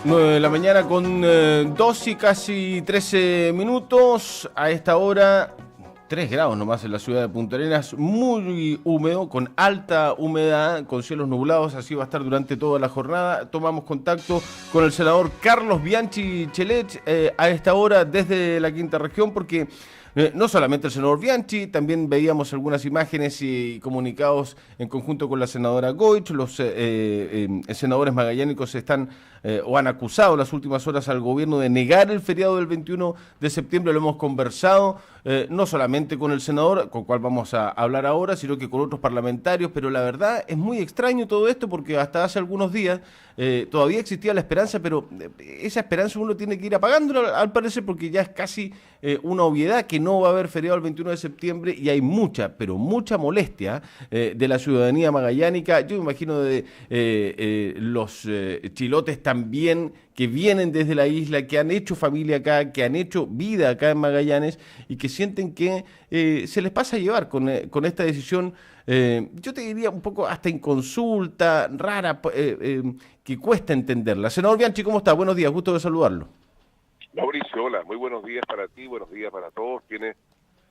9 de la mañana con 2 y casi 13 minutos. A esta hora, 3 grados nomás en la ciudad de Punta Arenas, muy húmedo, con alta humedad, con cielos nublados, así va a estar durante toda la jornada. Tomamos contacto con el senador Carlos Bianchi Chelet a esta hora desde la Quinta Región, porque no solamente el senador Bianchi, también veíamos algunas imágenes y comunicados en conjunto con la senadora Goich. Los senadores magallánicos están o han acusado las últimas horas al gobierno de negar el feriado del 21 de septiembre. Lo hemos conversado no solamente con el senador, con el cual vamos a hablar ahora, sino que con otros parlamentarios, pero la verdad es muy extraño todo esto porque hasta hace algunos días todavía existía la esperanza, pero esa esperanza uno tiene que ir apagándola al parecer, porque ya es casi una obviedad que no va a haber feriado el 21 de septiembre y hay mucha, pero mucha molestia de la ciudadanía magallánica. Yo me imagino de los chilotes también, que vienen desde la isla, que han hecho familia acá, que han hecho vida acá en Magallanes y que sienten que se les pasa a llevar con esta decisión, yo te diría un poco hasta inconsulta, rara, que cuesta entenderla. Senador Bianchi, ¿cómo está? Buenos días, gusto de saludarlo. Mauricio, hola, muy buenos días para ti, buenos días para todos quienes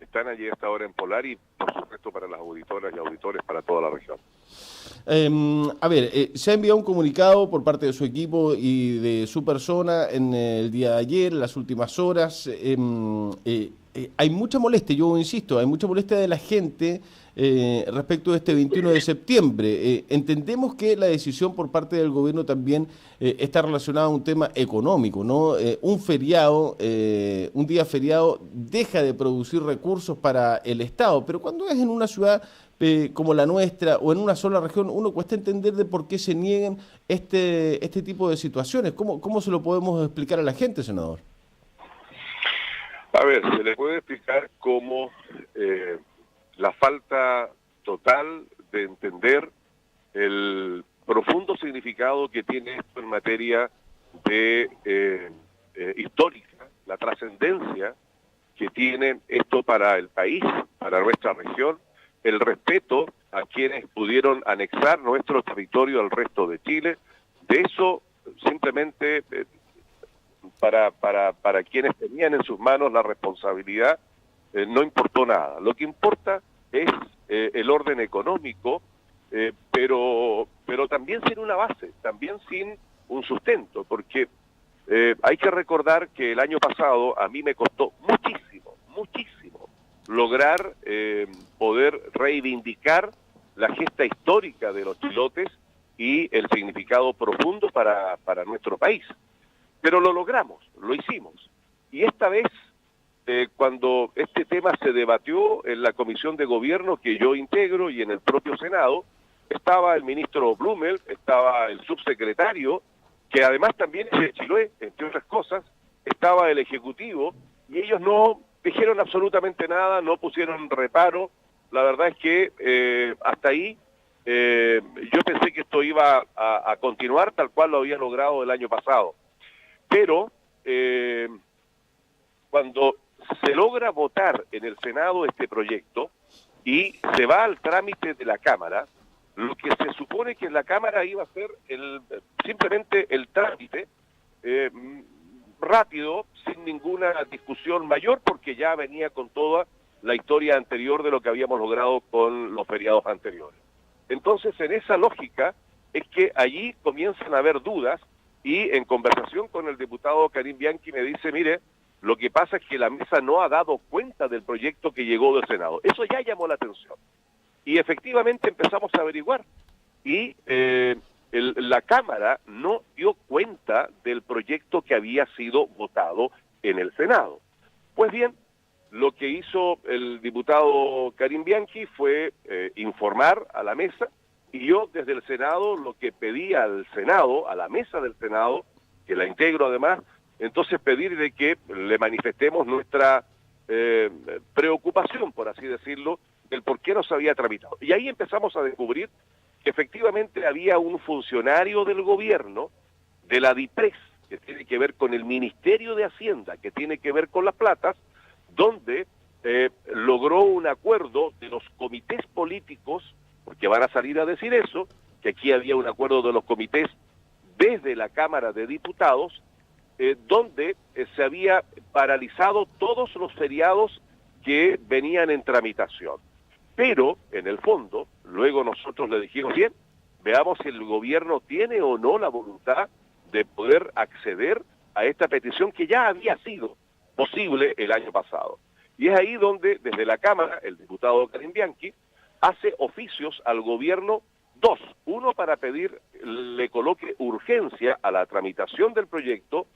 están allí a esta hora en Polar y por supuesto para las auditoras y auditores para toda la región. Se ha enviado un comunicado por parte de su equipo y de su persona en el día de ayer, en las últimas horas. Hay mucha molestia, yo insisto, hay mucha molestia de la gente respecto de este 21 de septiembre. Entendemos que la decisión por parte del gobierno también está relacionada a un tema económico, ¿no? Un feriado, un día feriado deja de producir recursos para el Estado, pero cuando es en una ciudad como la nuestra o en una sola región, uno cuesta entender de por qué se nieguen este tipo de situaciones. ¿Cómo se lo podemos explicar a la gente, senador? A ver, se le puede explicar cómo la falta total de entender el profundo significado que tiene esto en materia de histórica, la trascendencia que tiene esto para el país, para nuestra región, el respeto a quienes pudieron anexar nuestro territorio al resto de Chile. De eso simplemente para quienes tenían en sus manos la responsabilidad no importó nada. Lo que importa es el orden económico, pero también sin una base, también sin un sustento, porque hay que recordar que el año pasado a mí me costó muchísimo lograr poder reivindicar la gesta histórica de los chilotes y el significado profundo para nuestro país. Pero lo logramos, lo hicimos. Y esta vez, cuando este tema se debatió en la Comisión de Gobierno que yo integro y en el propio Senado, estaba el ministro Blumel, estaba el subsecretario, que además también es de Chiloé, entre otras cosas, estaba el Ejecutivo, y ellos no dijeron absolutamente nada, no pusieron reparo. La verdad es que hasta ahí yo pensé que esto iba a continuar tal cual lo había logrado el año pasado. Pero cuando se logra votar en el Senado este proyecto y se va al trámite de la Cámara, lo que se supone que en la Cámara iba a ser simplemente el trámite rápido, sin ninguna discusión mayor, porque ya venía con toda la historia anterior de lo que habíamos logrado con los feriados anteriores. Entonces, en esa lógica es que allí comienzan a haber dudas, y en conversación con el diputado Karim Bianchi me dice, mire, lo que pasa es que la mesa no ha dado cuenta del proyecto que llegó del Senado. Eso ya llamó la atención. Y efectivamente empezamos a averiguar. Y la Cámara no dio cuenta del proyecto que había sido votado en el Senado. Pues bien, lo que hizo el diputado Karim Bianchi fue informar a la mesa, y yo desde el Senado lo que pedí al Senado, a la mesa del Senado, que la integro además, entonces pedir de que le manifestemos nuestra preocupación, por así decirlo, del por qué no se había tramitado. Y ahí empezamos a descubrir que efectivamente había un funcionario del gobierno, de la DIPRES, que tiene que ver con el Ministerio de Hacienda, que tiene que ver con las platas, donde logró un acuerdo de los comités políticos, porque van a salir a decir eso, que aquí había un acuerdo de los comités desde la Cámara de Diputados, donde se había paralizado todos los feriados que venían en tramitación. Pero, en el fondo, luego nosotros le dijimos, bien, veamos si el gobierno tiene o no la voluntad de poder acceder a esta petición que ya había sido posible el año pasado. Y es ahí donde, desde la Cámara, el diputado Karim Bianchi hace oficios al gobierno, dos. Uno para pedir le coloque urgencia a la tramitación del proyecto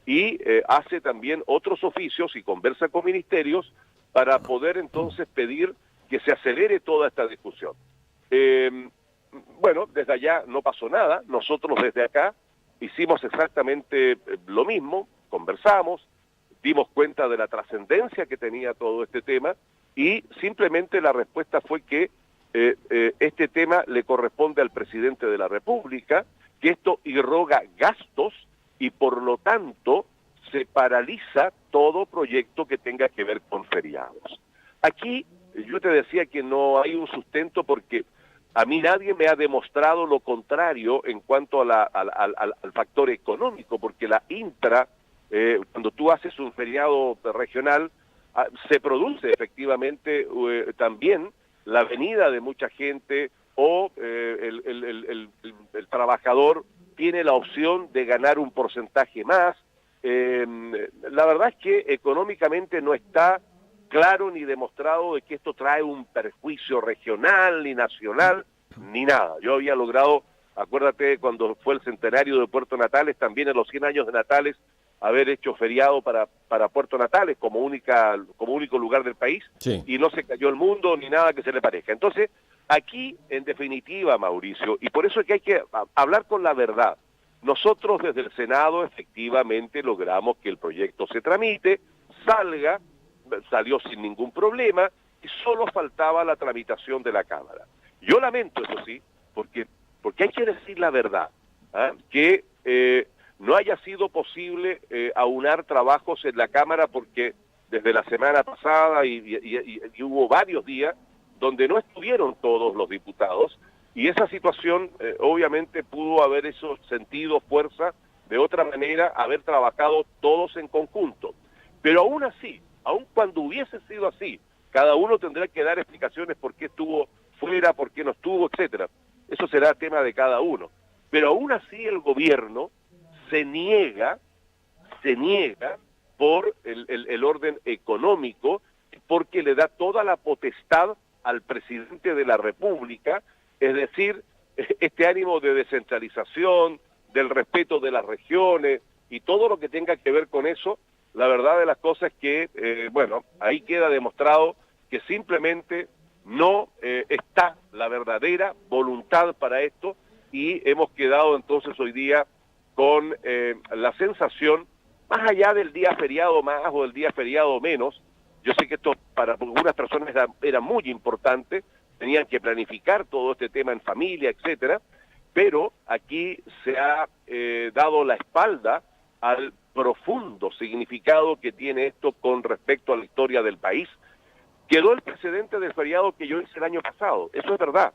y hace también otros oficios y conversa con ministerios para poder entonces pedir que se acelere toda esta discusión. Bueno, desde allá no pasó nada, nosotros desde acá hicimos exactamente lo mismo, conversamos, dimos cuenta de la trascendencia que tenía todo este tema y simplemente la respuesta fue que este tema le corresponde al presidente de la República, que esto irroga gastos y por lo tanto se paraliza todo proyecto que tenga que ver con feriados. Aquí yo te decía que no hay un sustento porque a mí nadie me ha demostrado lo contrario en cuanto a al factor económico, porque la intra, cuando tú haces un feriado regional, se produce efectivamente también la venida de mucha gente o el trabajador tiene la opción de ganar un porcentaje más. La verdad es que económicamente no está claro ni demostrado de que esto trae un perjuicio regional, ni nacional, ni nada. Yo había logrado, acuérdate, cuando fue el centenario de Puerto Natales, también en los 100 años de Natales, haber hecho feriado para Puerto Natales como único lugar del país, sí. Y no se cayó el mundo ni nada que se le parezca. Entonces, aquí, en definitiva, Mauricio, y por eso es que hay que hablar con la verdad. Nosotros desde el Senado efectivamente logramos que el proyecto se tramite, salió sin ningún problema y solo faltaba la tramitación de la Cámara. Yo lamento, eso sí, porque hay que decir la verdad, que no haya sido posible aunar trabajos en la Cámara porque desde la semana pasada y hubo varios días donde no estuvieron todos los diputados y esa situación obviamente pudo haber eso sentido fuerza de otra manera, haber trabajado todos en conjunto. Pero aún así, aun cuando hubiese sido así, cada uno tendrá que dar explicaciones por qué estuvo fuera, por qué no estuvo, etcétera. Eso será tema de cada uno. Pero aún así el gobierno se niega por el orden económico, porque le da toda la potestad al presidente de la República, es decir, este ánimo de descentralización, del respeto de las regiones y todo lo que tenga que ver con eso. La verdad de las cosas es que, bueno, ahí queda demostrado que simplemente no está la verdadera voluntad para esto y hemos quedado entonces hoy día con la sensación, más allá del día feriado más o del día feriado menos, yo sé que esto para algunas personas era muy importante, tenían que planificar todo este tema en familia, etcétera, pero aquí se ha dado la espalda al profundo significado que tiene esto con respecto a la historia del país. Quedó el precedente del feriado que yo hice el año pasado, eso es verdad,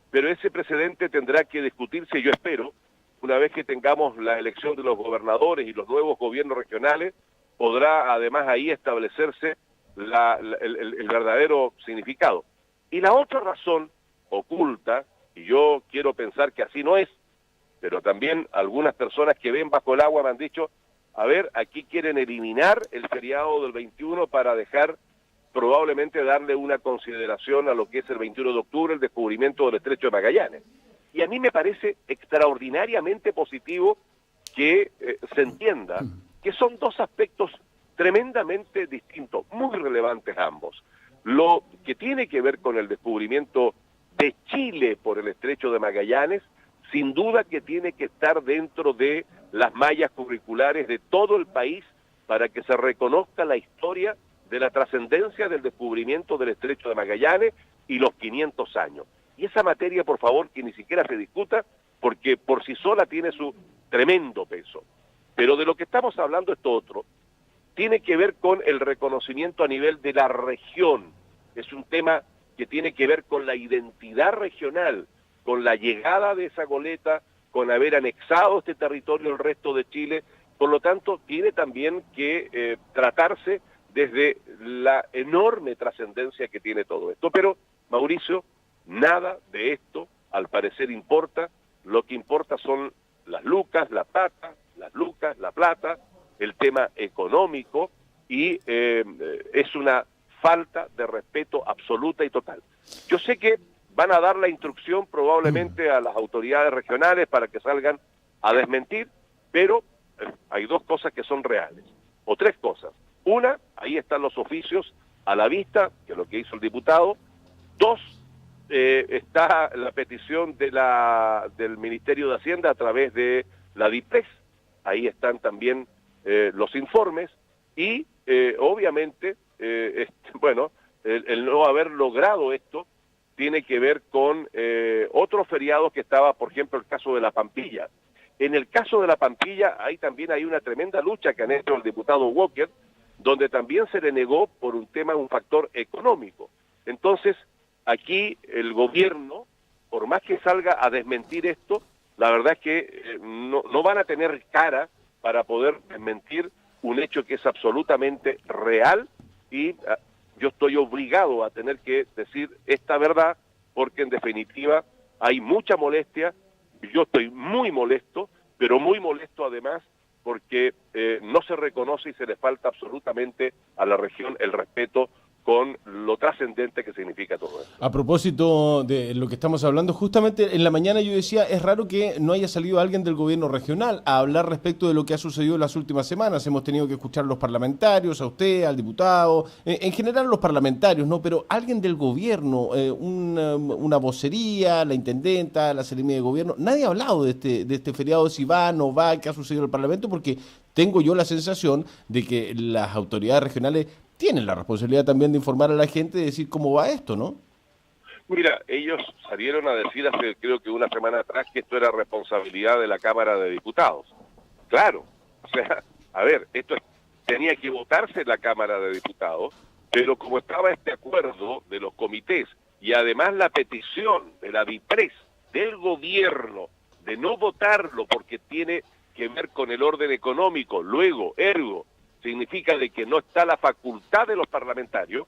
pero ese precedente tendrá que discutirse, yo espero, una vez que tengamos la elección de los gobernadores y los nuevos gobiernos regionales, podrá además ahí establecerse el verdadero significado. Y la otra razón oculta, y yo quiero pensar que así no es, pero también algunas personas que ven bajo el agua me han dicho, a ver, aquí quieren eliminar el feriado del 21 para dejar, probablemente darle una consideración a lo que es el 21 de octubre, el descubrimiento del Estrecho de Magallanes. Y a mí me parece extraordinariamente positivo que se entienda que son dos aspectos tremendamente distintos, muy relevantes ambos. Lo que tiene que ver con el descubrimiento de Chile por el Estrecho de Magallanes, sin duda que tiene que estar dentro de las mallas curriculares de todo el país para que se reconozca la historia de la trascendencia del descubrimiento del Estrecho de Magallanes y los 500 años. Y esa materia, por favor, que ni siquiera se discuta, porque por sí sola tiene su tremendo peso. Pero de lo que estamos hablando esto otro, tiene que ver con el reconocimiento a nivel de la región. Es un tema que tiene que ver con la identidad regional, con la llegada de esa goleta, con haber anexado este territorio al resto de Chile. Por lo tanto, tiene también que tratarse desde la enorme trascendencia que tiene todo esto. Pero, Mauricio, nada de esto al parecer importa. Lo que importa son las lucas, la plata, el tema económico, y es una falta de respeto absoluta y total. Yo sé que van a dar la instrucción probablemente a las autoridades regionales para que salgan a desmentir, pero hay dos cosas que son reales, o tres cosas. Una, ahí están los oficios a la vista, que es lo que hizo el diputado. Dos, está la petición del Ministerio de Hacienda a través de la DIPRES, ahí están también los informes, y obviamente, bueno, el no haber logrado esto tiene que ver con otros feriados que estaba, por ejemplo, el caso de la Pampilla. En el caso de la Pampilla, ahí también hay una tremenda lucha que han hecho el diputado Walker, donde también se le negó por un factor económico. Entonces, aquí el gobierno, por más que salga a desmentir esto, la verdad es que no van a tener cara para poder desmentir un hecho que es absolutamente real, y yo estoy obligado a tener que decir esta verdad, porque en definitiva hay mucha molestia. Yo estoy muy molesto, pero muy molesto además porque no se reconoce y se le falta absolutamente a la región el respeto con lo trascendente que significa todo esto. A propósito de lo que estamos hablando, justamente en la mañana yo decía, es raro que no haya salido alguien del gobierno regional a hablar respecto de lo que ha sucedido en las últimas semanas. Hemos tenido que escuchar a los parlamentarios, a usted, al diputado, en general los parlamentarios, ¿no? Pero alguien del gobierno, una vocería, la intendenta, la Seremía de Gobierno, nadie ha hablado de este feriado, si va, no va, qué ha sucedido en el Parlamento, porque tengo yo la sensación de que las autoridades regionales tienen la responsabilidad también de informar a la gente, de decir cómo va esto, ¿no? Mira, ellos salieron a decir hace creo que una semana atrás que esto era responsabilidad de la Cámara de Diputados. Claro, o sea, a ver, tenía que votarse en la Cámara de Diputados, pero como estaba este acuerdo de los comités y además la petición de la DIPRES del gobierno de no votarlo porque tiene que ver con el orden económico, luego, ergo, significa de que no está la facultad de los parlamentarios,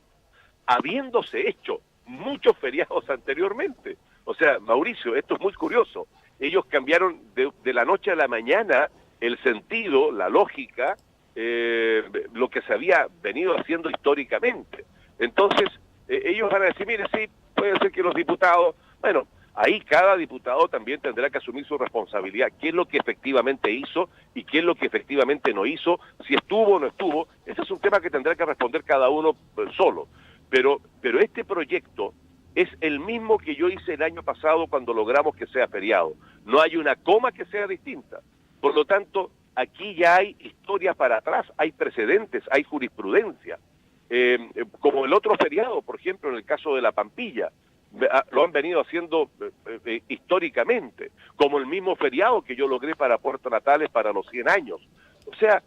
habiéndose hecho muchos feriados anteriormente. O sea, Mauricio, esto es muy curioso. Ellos cambiaron de la noche a la mañana el sentido, la lógica, lo que se había venido haciendo históricamente. Entonces, ellos van a decir, mire, sí, puede ser que los diputados, bueno, ahí cada diputado también tendrá que asumir su responsabilidad, qué es lo que efectivamente hizo y qué es lo que efectivamente no hizo, si estuvo o no estuvo. Ese es un tema que tendrá que responder cada uno solo. Pero este proyecto es el mismo que yo hice el año pasado cuando logramos que sea feriado. No hay una coma que sea distinta. Por lo tanto, aquí ya hay historias para atrás, hay precedentes, hay jurisprudencia. Como el otro feriado, por ejemplo, en el caso de la Pampilla, lo han venido haciendo históricamente, como el mismo feriado que yo logré para Puerto Natales para los 100 años. O sea,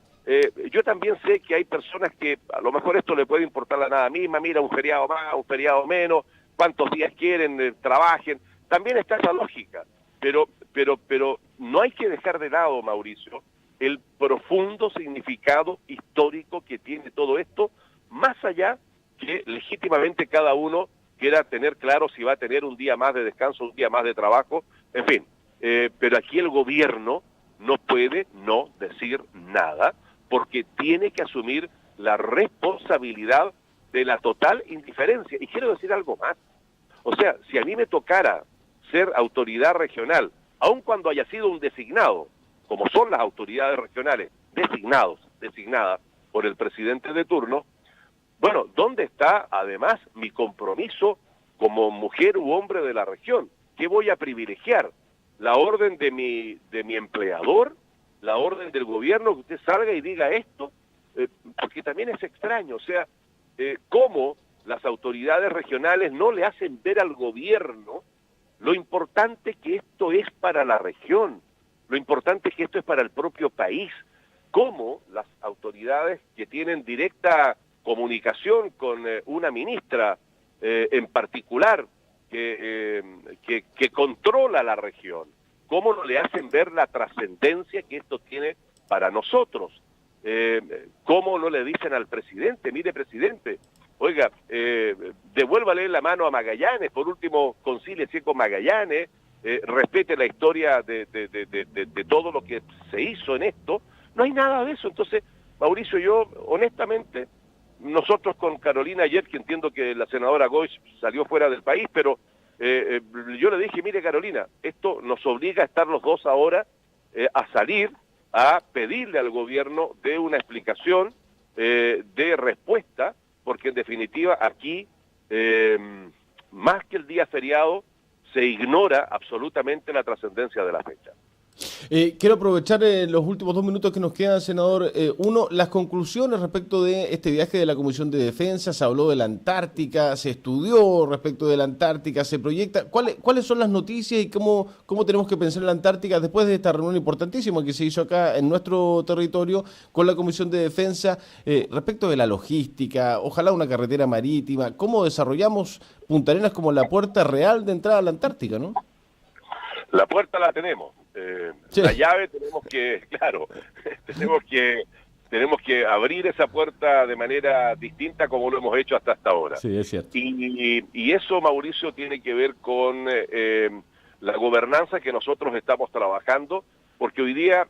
yo también sé que hay personas que a lo mejor esto le puede importar a nada misma, mira, un feriado más, un feriado menos, cuántos días quieren, trabajen, también está esa lógica, pero no hay que dejar de lado, Mauricio, el profundo significado histórico que tiene todo esto, más allá que legítimamente cada uno quiera tener claro si va a tener un día más de descanso, un día más de trabajo, en fin. Pero aquí el gobierno no puede no decir nada, porque tiene que asumir la responsabilidad de la total indiferencia. Y quiero decir algo más. O sea, si a mí me tocara ser autoridad regional, aun cuando haya sido un designado, como son las autoridades regionales, designadas por el presidente de turno, bueno, ¿dónde está además mi compromiso como mujer u hombre de la región? ¿Qué voy a privilegiar? ¿La orden de mi empleador? ¿La orden del gobierno que usted salga y diga esto? Porque también es extraño, o sea, cómo las autoridades regionales no le hacen ver al gobierno lo importante que esto es para la región, lo importante que esto es para el propio país, cómo las autoridades que tienen directa comunicación con una ministra en particular que controla la región, ¿cómo no le hacen ver la trascendencia que esto tiene para nosotros? ¿Cómo no le dicen al presidente, mire presidente, oiga, devuélvale la mano a Magallanes, por último concíliese con Magallanes, respete la historia de todo lo que se hizo en esto? No hay nada de eso. Entonces, Mauricio, yo honestamente, nosotros con Carolina ayer, que entiendo que la senadora Goich salió fuera del país, pero yo le dije, mire Carolina, esto nos obliga a estar los dos ahora a salir, a pedirle al gobierno de una explicación, de respuesta, porque en definitiva aquí, más que el día feriado, se ignora absolutamente la trascendencia de la fecha. Quiero aprovechar los últimos 2 minutos que nos quedan, senador. Uno, las conclusiones respecto de este viaje de la Comisión de Defensa. Se habló de la Antártica, se estudió respecto de la Antártica, se proyecta. ¿Cuáles son las noticias y cómo tenemos que pensar en la Antártica después de esta reunión importantísima que se hizo acá en nuestro territorio con la Comisión de Defensa? Respecto de la logística, ojalá una carretera marítima. ¿Cómo desarrollamos Punta Arenas como la puerta real de entrada a la Antártica, no? La puerta la tenemos. Sí. La llave tenemos que, claro, tenemos que abrir esa puerta de manera distinta como lo hemos hecho hasta ahora. Sí, es cierto. Y eso, Mauricio, tiene que ver con la gobernanza que nosotros estamos trabajando, porque hoy día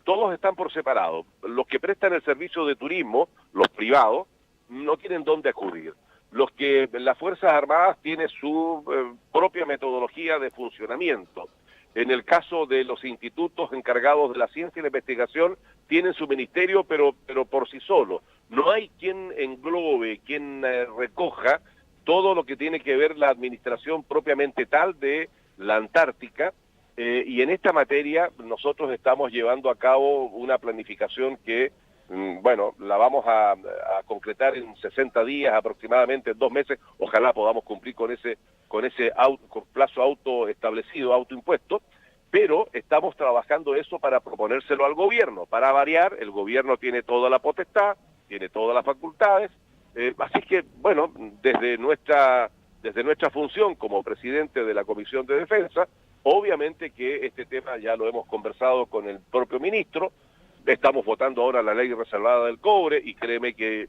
todos están por separado. Los que prestan el servicio de turismo, los privados, no tienen dónde acudir. Las Fuerzas Armadas tienen su propia metodología de funcionamiento. En el caso de los institutos encargados de la ciencia y la investigación, tienen su ministerio, pero por sí solo. No hay quien englobe, quien recoja todo lo que tiene que ver la administración propiamente tal de la Antártica, y en esta materia nosotros estamos llevando a cabo una planificación que, bueno, la vamos a concretar en 60 días, aproximadamente en 2 meses. Ojalá podamos cumplir con ese con plazo autoestablecido, autoimpuesto, pero estamos trabajando eso para proponérselo al gobierno. Para variar, el gobierno tiene toda la potestad, tiene todas las facultades, así que, bueno, desde nuestra función como presidente de la Comisión de Defensa, obviamente que este tema ya lo hemos conversado con el propio ministro. Estamos votando ahora la ley reservada del cobre y créeme que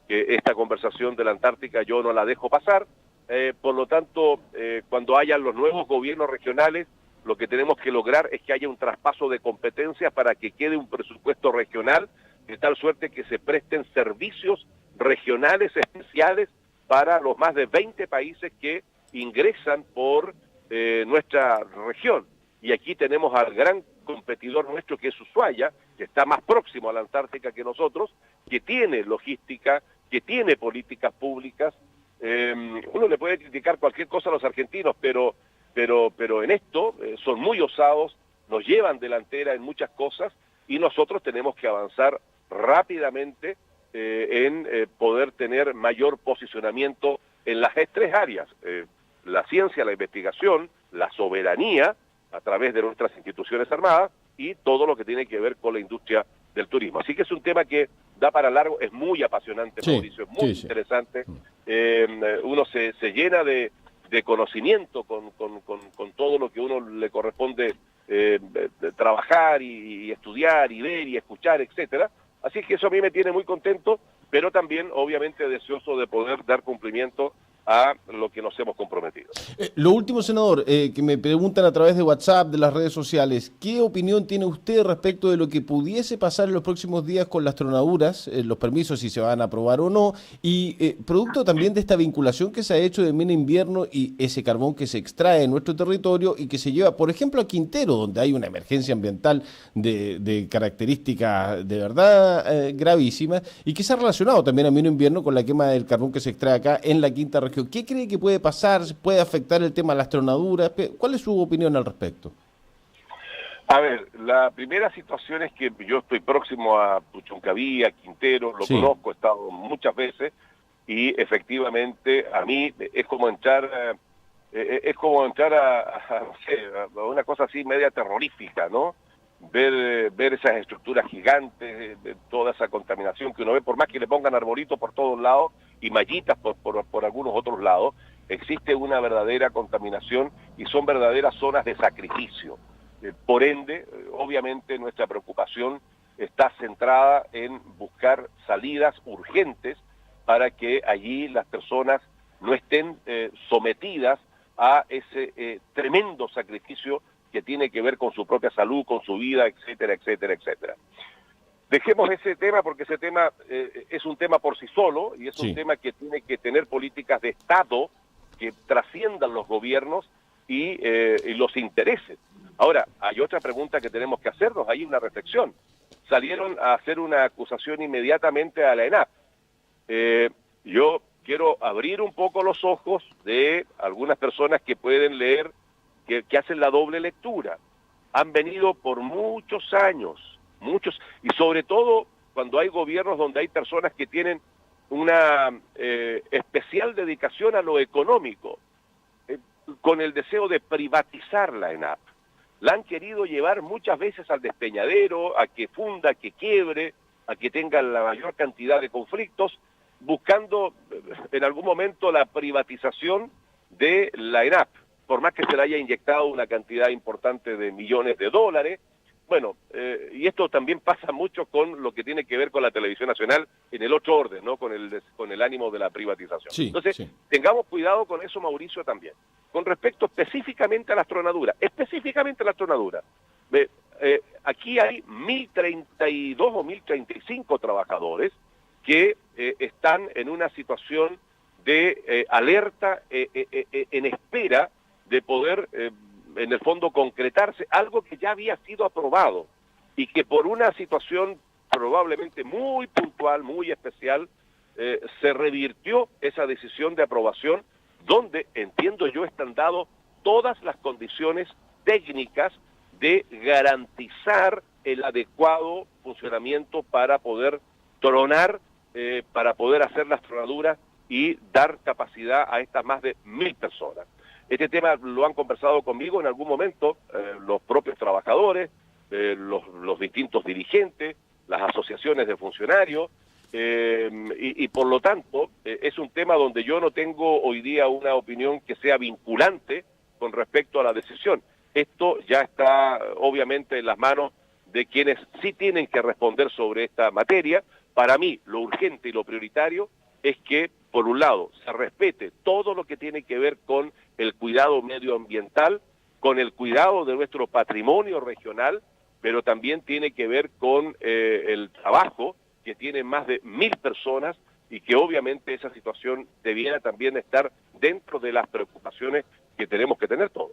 esta conversación de la Antártica yo no la dejo pasar. Por lo tanto, cuando hayan los nuevos gobiernos regionales, lo que tenemos que lograr es que haya un traspaso de competencias para que quede un presupuesto regional, de tal suerte que se presten servicios regionales especiales para los más de 20 países que ingresan por nuestra región. Y aquí tenemos al gran competidor nuestro, que es Ushuaia, que está más próximo a la Antártica que nosotros, que tiene logística, que tiene políticas públicas. Uno le puede criticar cualquier cosa a los argentinos, pero en esto son muy osados, nos llevan delantera en muchas cosas, y nosotros tenemos que avanzar rápidamente en poder tener mayor posicionamiento en las 3 áreas, la ciencia, la investigación, la soberanía, a través de nuestras instituciones armadas, y todo lo que tiene que ver con la industria del turismo. Así que es un tema que da para largo, es muy apasionante, sí, Mauricio, es muy interesante. Uno se llena de conocimiento con todo lo que uno le corresponde trabajar y estudiar y ver y escuchar, etcétera. Así que eso a mí me tiene muy contento, pero también obviamente deseoso de poder dar cumplimiento a lo que nos hemos comprometido. Lo último, senador, que me preguntan a través de WhatsApp, de las redes sociales, ¿qué opinión tiene usted respecto de lo que pudiese pasar en los próximos días con las tronaduras, los permisos, si se van a aprobar o no, y producto también de esta vinculación que se ha hecho de mina invierno y ese carbón que se extrae en nuestro territorio y que se lleva, por ejemplo, a Quintero, donde hay una emergencia ambiental de características de verdad gravísimas, y que se ha relacionado también a mina invierno con la quema del carbón que se extrae acá en la quinta región? ¿Qué cree que puede pasar? ¿Puede afectar el tema de las tronaduras? ¿Cuál es su opinión al respecto? A ver, la primera situación es que yo estoy próximo a Puchuncaví, a Quintero, lo conozco, he estado muchas veces, y efectivamente a mí es como entrar no sé, a una cosa así media terrorífica, ¿no? Ver esas estructuras gigantes, toda esa contaminación que uno ve, por más que le pongan arbolitos por todos lados y mallitas por algunos otros lados, existe una verdadera contaminación y son verdaderas zonas de sacrificio. Por ende, obviamente nuestra preocupación está centrada en buscar salidas urgentes para que allí las personas no estén sometidas a ese tremendo sacrificio que tiene que ver con su propia salud, con su vida, etcétera, etcétera, etcétera. Dejemos ese tema porque ese tema es un tema por sí solo y es un tema que tiene que tener políticas de Estado que trasciendan los gobiernos y los intereses. Ahora, hay otra pregunta que tenemos que hacernos, hay una reflexión. Salieron a hacer una acusación inmediatamente a la ENAP. Yo quiero abrir un poco los ojos de algunas personas que pueden leer, que hacen la doble lectura. Han venido por muchos años, y sobre todo cuando hay gobiernos donde hay personas que tienen una especial dedicación a lo económico, con el deseo de privatizar la ENAP. La han querido llevar muchas veces al despeñadero, a que funda, a que quiebre, a que tenga la mayor cantidad de conflictos, buscando en algún momento la privatización de la ENAP, por más que se le haya inyectado una cantidad importante de millones de dólares. Bueno, y esto también pasa mucho con lo que tiene que ver con la televisión nacional en el otro orden, ¿no? Con el ánimo de la privatización. Sí, entonces, tengamos cuidado con eso, Mauricio, también. Con respecto específicamente a la astronadura, aquí hay 1.032 o 1.035 trabajadores que están en una situación de alerta, en espera de poder, en el fondo, concretarse algo que ya había sido aprobado y que por una situación probablemente muy puntual, muy especial, se revirtió esa decisión de aprobación, donde, entiendo yo, están dadas todas las condiciones técnicas de garantizar el adecuado funcionamiento para poder tronar, para poder hacer la astronadura y dar capacidad a estas más de 1.000 personas. Este tema lo han conversado conmigo en algún momento los propios trabajadores, los distintos dirigentes, las asociaciones de funcionarios, y por lo tanto es un tema donde yo no tengo hoy día una opinión que sea vinculante con respecto a la decisión. Esto ya está obviamente en las manos de quienes sí tienen que responder sobre esta materia. Para mí lo urgente y lo prioritario es que, por un lado, se respete todo lo que tiene que ver con el cuidado medioambiental, con el cuidado de nuestro patrimonio regional, pero también tiene que ver con el trabajo que tienen más de 1.000 personas y que obviamente esa situación debiera también estar dentro de las preocupaciones que tenemos que tener todos.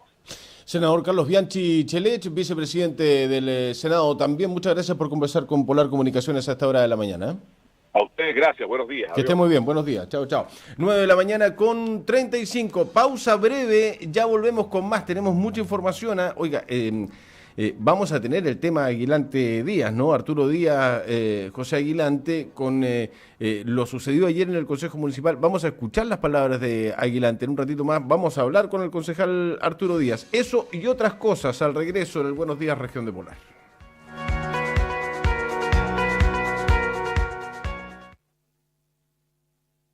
Senador Carlos Bianchi Chelet, vicepresidente del Senado, también muchas gracias por conversar con Polar Comunicaciones a esta hora de la mañana. A ustedes gracias, buenos días. Que esté muy bien, buenos días, chao, chao. 9 de la mañana con 35, pausa breve, ya volvemos con más, tenemos mucha información. Oiga, vamos a tener el tema Aguilante Díaz, ¿no? Arturo Díaz, José Aguilante, con lo sucedido ayer en el Consejo Municipal. Vamos a escuchar las palabras de Aguilante en un ratito más. Vamos a hablar con el concejal Arturo Díaz. Eso y otras cosas al regreso en el Buenos Días, Región de Polar.